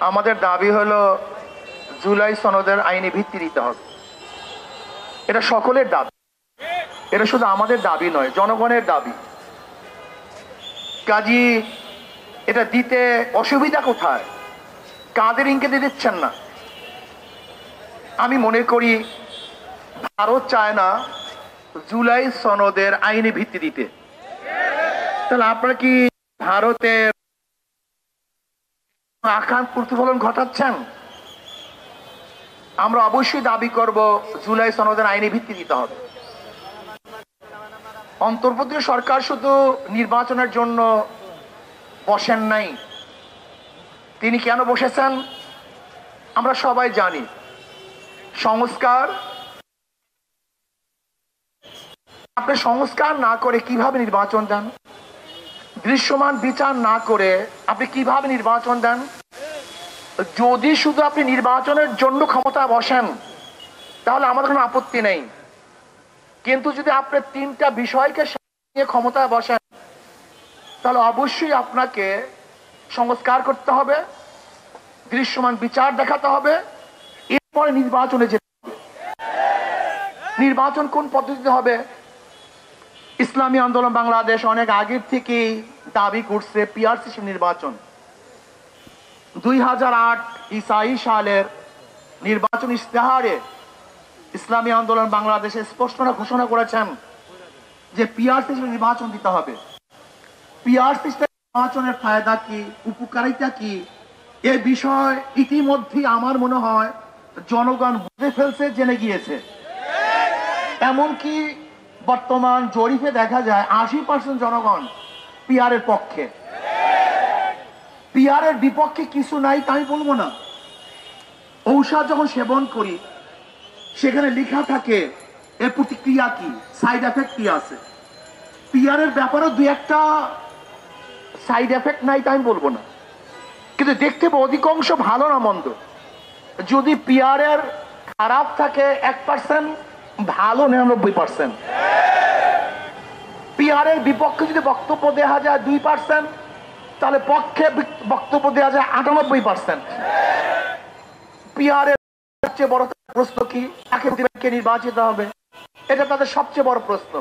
আমাদের দাবি হলো জুলাই সনদের আইনি ভিত্তি দিতে হবে। এটা সকলের দাবি, এটা শুধু আমাদের দাবি নয়, জনগণের দাবি। কাজী এটা দিতে অসুবিধা কোথায়? কাদের ইঙ্গিতে দিচ্ছেন না? আমি মনে করি ভারত চায় না জুলাই সনদের আইনি ভিত্তি দিতে। তাহলে আপনারা কি ভারতের আকাঙ্ক্ষার প্রতিফলন ঘটাচ্ছেন? আমরা অবশ্যই দাবি করব জুলাই সনদের আইনি ভিত্তি দিতে হবে। অন্তর্বর্তী সরকার শুধু নির্বাচনের জন্য বসেন নাই। তিনি কেন বসেছেন আমরা সবাই জানি। সংস্কার, আপনি সংস্কার না করে কিভাবে নির্বাচন দেন? দৃশ্যমান বিচার না করে আপনি কিভাবে নির্বাচন দেন? যদি শুধু আপনি নির্বাচনের জন্য ক্ষমতা বসেন তাহলে আমাদের কোনো আপত্তি নেই, কিন্তু যদি আপনি তিনটা বিষয়কে নিয়ে ক্ষমতায় বসেন তাহলে অবশ্যই আপনাকে সংস্কার করতে হবে, দৃশ্যমান বিচার দেখাতে হবে, এরপরে নির্বাচনে যেতে হবে। নির্বাচন কোন পদ্ধতিতে হবে? ইসলামী আন্দোলন বাংলাদেশ অনেক আগের থেকেই দাবি করছে পিআর সিস্টেম নির্বাচন। 2008 ইসাই সালের নির্বাচন ইশতেহারে ইসলামী আন্দোলন বাংলাদেশে স্পষ্ট ঘোষণা করেছেন যে পিআর সিস্টেম নির্বাচন দিতে হবে। পিআর সিস্টেম নির্বাচনের ফায়দা কি, উপকারিতা কি, এ বিষয় ইতিমধ্যে আমার মনে হয় জনগণ বুঝে ফেলছে, জেনে গিয়েছে। এমনকি বর্তমান জরিপে দেখা যায় 80% জনগণ পিআর এর পক্ষে। পিআর এর বিপক্ষে কিছু নাই তাই বলবো না। ঔষধ যখন সেবন করি সেখানে লেখা থাকে এর প্রতিক্রিয়া কি, সাইড এফেক্ট কি আছে। পিআর এর ব্যাপারে দুই একটা সাইড এফেক্ট নাই তাই বলবো না, কিন্তু দেখতে অধিকাংশ ভালো না মন্দ। যদি পিআর এর খারাপ থাকে 1%, ভালো 99%। পিআর এর বিপক্ষে যদি বক্তব্য দেওয়া যায় 2%, তাহলে পক্ষে বক্তব্য দেওয়া যায় 98%। পিআর এর সবচেয়ে বড় প্রশ্ন কি? কে নির্বাচিত হবে, এটা তাদের সবচেয়ে বড় প্রশ্ন।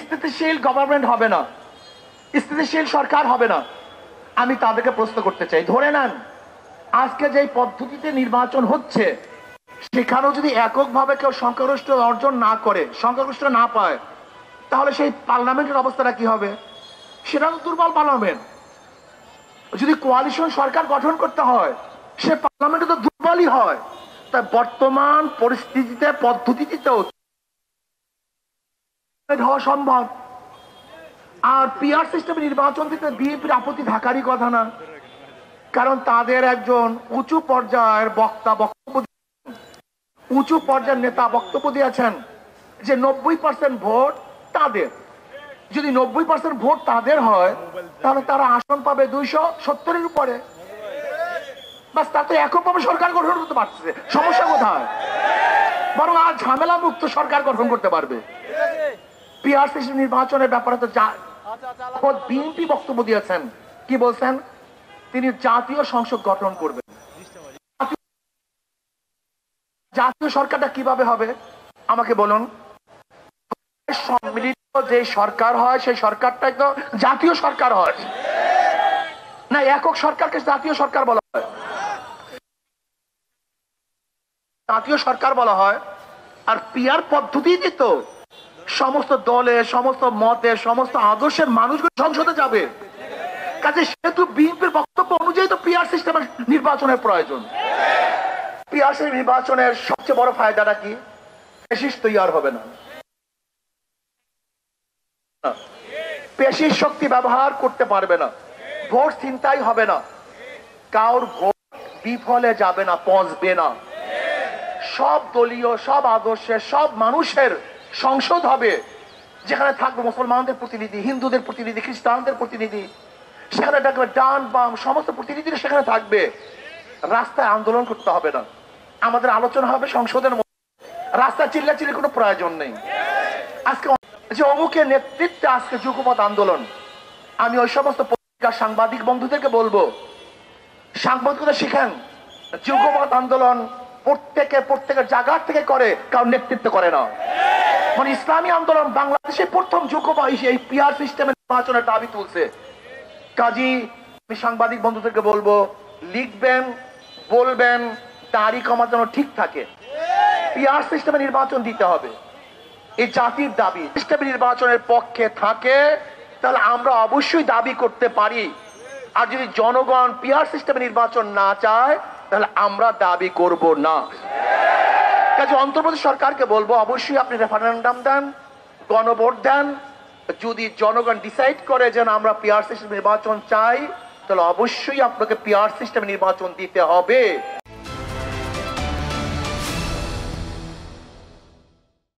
স্থিতিশীল গভর্নমেন্ট হবে না, স্থিতিশীল সরকার হবে না। আমি তাদেরকে প্রশ্ন করতে চাই, ধরে নেন আজকে যে পদ্ধতিতে নির্বাচন হচ্ছে সেখানেও যদি এককভাবে কেউ সংখ্যাগরিষ্ঠ অর্জন না করে, সংখ্যাগরিষ্ঠ না পায়, তাহলে সেই পার্লামেন্টের অবস্থাটা কি হবে? সেটা তো দুর্বল পার্লামেন্ট। যদি কোয়ালিশন সরকার গঠন করতে হয় সে পার্লামেন্টে তো দুর্বলই হয়। তাই বর্তমান পরিস্থিতিতে পদ্ধতিতেও হওয়া সম্ভব। আর পিআর সিস্টেমে নির্বাচন দিতে বিএনপির আপত্তি থাকারই কথা না, কারণ তাদের একজন উঁচু পর্যায়ের নেতা বক্তব্য দিয়েছেন যে 90% ভোট তাদের। যদি 90% ভোট তাদের হয় তাহলে তারা আসন পাবে 270-এর উপরে। বাস, তাতে এককভাবে সরকার গঠন করতে পারছে, সমস্যা কোথায়? বরং আর ঝামেলা মুক্ত সরকার গঠন করতে পারবে। পিআর সিস্টেম নির্বাচনের ব্যাপারে তো বিএনপি বক্তব্য দিয়েছেন, কি বলছেন? তিনি জাতীয় সংসদ গঠন করবেন। জাতীয় সরকারটা কিভাবে হবে আমাকে বলুন। সম্মিলিত যে সরকার হয় সেই সরকারটাই তো জাতীয় সরকার হয় না, একক সরকারকে জাতীয় সরকার বলা হয়। জাতীয় সরকার বলা হয়। আর পিআর পদ্ধতিতে তো সমস্ত দলের, সমস্ত মতের, সমস্ত আদর্শের মানুষগুলো সংসদে যাবে। কাজে সেহেতু বিএনপির বক্তব্য অনুযায়ী তো পিআর সিস্টেমের নির্বাচনের প্রয়োজন। পিআর সিস্টেম নির্বাচনের সবচেয়ে বড় ফায়দাটা কি? ফ্যাসিস্ট তৈরি হবে না, পেশির শক্তি ব্যবহার করতে পারবে না, ভোট ছিনতাই হবে না, কারোর ভোট বিফলে যাবে না, পৌঁছবে না। সব দলীয়, সব আদর্শের, সব মানুষের সংসদ হবে, যেখানে থাকবে মুসলমানদের প্রতিনিধি, হিন্দুদের প্রতিনিধি, খ্রিস্টানদের প্রতিনিধি, সেখানে থাকবে ডান বাম সমস্ত প্রতিনিধিরা সেখানে থাকবে। রাস্তায় আন্দোলন করতে হবে না, আমাদের আলোচনা হবে সংসদের মধ্যে। রাস্তায় চিল্লাচিল্লির কোনো প্রয়োজন নেই। আজকে যে অমুকের নেতৃত্বে আজকে যুগপৎ আন্দোলন, আমি ওই সমস্ত পত্রিকার সাংবাদিক বন্ধুদেরকে বলবো সাংবাদিকতা শিখেন। যুগপৎ আন্দোলন প্রত্যেকের জায়গা থেকে করে, কারণ নেতৃত্ব করে না। মানে ইসলামী আন্দোলন বাংলাদেশে প্রথম যুগপৎ এই পিআর সিস্টেমের নির্বাচনের দাবি তুলছে। কাজী আমি সাংবাদিক বন্ধুদেরকে বলবো, লিখবেন, বলবেন, তারিখ আমার যেন ঠিক থাকে। পিআর সিস্টেমে নির্বাচন দিতে হবে, এই জাতির দাবি। সিস্টেমে নির্বাচনের পক্ষে থাকে তাহলে আমরা অবশ্যই দাবি করতে পারি। আর যদি জনগণ পিআর সিস্টেমে নির্বাচন না চায় তাহলে আমরা দাবি করব না। কাজে অন্তর্বর্তী সরকারকে বলবো, অবশ্যই আপনি রেফারেন্ডাম দেন, গণভোট দেন। যদি জনগণ ডিসাইড করে যে আমরা পিআর সিস্টেম নির্বাচন চাই, তাহলে অবশ্যই আপনাকে পিআর সিস্টেম নির্বাচন দিতে হবে।